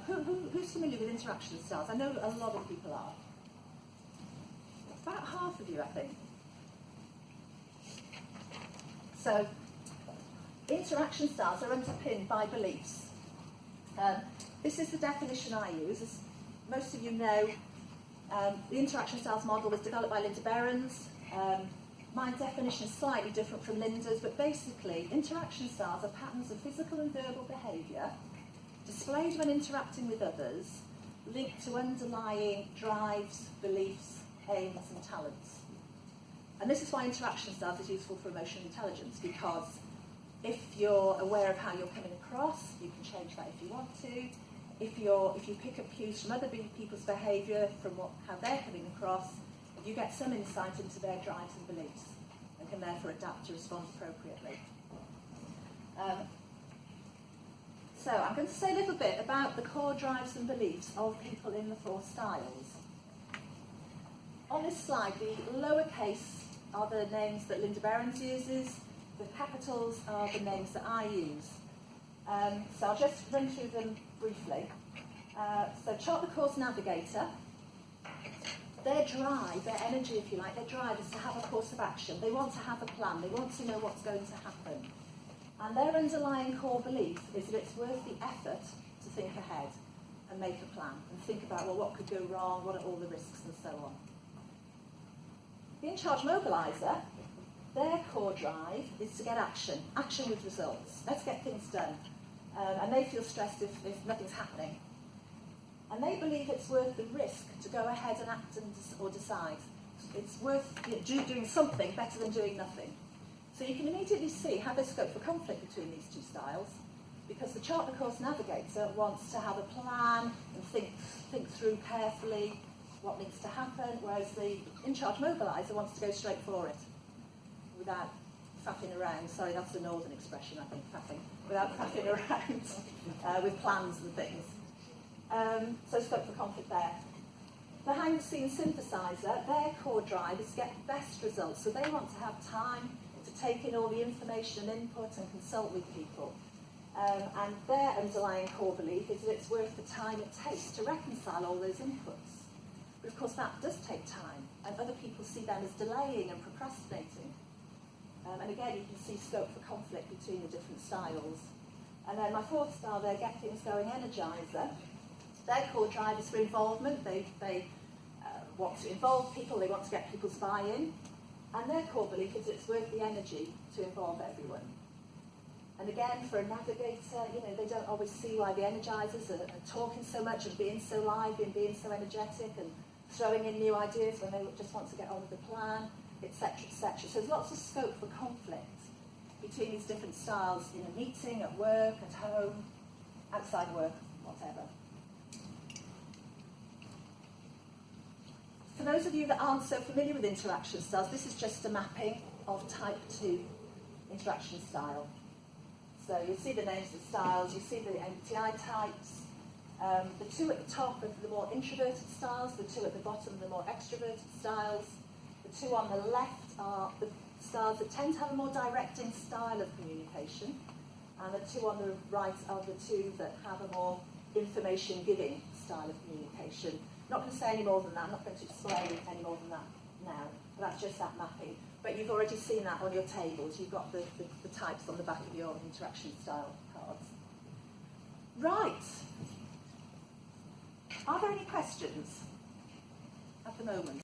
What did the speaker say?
Who's familiar with interaction styles? I know a lot of people are. About half of you, I think. So, interaction styles are underpinned by beliefs. This is the definition I use. As most of you know, the interaction styles model was developed by Linda Behrens. My definition is slightly different from Linda's, but basically, interaction styles are patterns of physical and verbal behaviour displayed when interacting with others, linked to underlying drives, beliefs, aims and talents. And this is why interaction styles is useful for emotional intelligence, because if you're aware of how you're coming across, you can change that if you want to. If you pick up cues from other people's behaviour, from how they're coming across, you get some insight into their drives and beliefs, and can therefore adapt to respond appropriately. So I'm going to say a little bit about the core drives and beliefs of people in the 4 styles. On this slide, the lowercase are the names that Linda Behrens uses, the capitals are the names that I use. So I'll just run through them briefly. So Chart the Course Navigator, their drive, their energy if you like, their drive is to have a course of action. They want to have a plan, they want to know what's going to happen. And their underlying core belief is that it's worth the effort to think ahead and make a plan and think about, well, what could go wrong, what are all the risks and so on. The In Charge Mobiliser, their core drive is to get action with results. Let's get things done. And they feel stressed if nothing's happening. And they believe it's worth the risk to go ahead and act or decide. It's worth doing something better than doing nothing. So you can immediately see how there's scope for conflict between these 2 styles, because the Chart the Course Navigator wants to have a plan and think through carefully what needs to happen, whereas the In Charge Mobiliser wants to go straight for it without faffing around. Sorry, that's a northern expression, I think, faffing. Without faffing around with plans and things. So scope for conflict there. Behind the scenes Synthesizer, their core drive is to get the best results. So they want to have time to take in all the information and input and consult with people. And their underlying core belief is that it's worth the time it takes to reconcile all those inputs. But of course that does take time, and other people see them as delaying and procrastinating. And again, you can see scope for conflict between the different styles. And then my 4th style there, Get Things Going Energiser. Their core drive is for involvement. They want to involve people, they want to get people's buy-in. And their core belief is it's worth the energy to involve everyone. And again, for a navigator, they don't always see why the Energisers are talking so much and being so lively and being so energetic and throwing in new ideas when they just want to get on with the plan, etc., etc. So there's lots of scope for conflict between these different styles in a meeting, at work, at home, outside work, whatever. For those of you that aren't so familiar with interaction styles, this is just a mapping of type 2 interaction style. So you'll see the names of the styles, you see the MBTI types. The 2 at the top are the more introverted styles, the 2 at the bottom are the more extroverted styles. The 2 on the left are the styles that tend to have a more directing style of communication, and the 2 on the right are the 2 that have a more information-giving style of communication. I'm not going to say any more than that, I'm not going to explain any more than that now, but that's just that mapping. But you've already seen that on your tables, you've got the types on the back of your interaction style cards. Right. Are there any questions at the moment?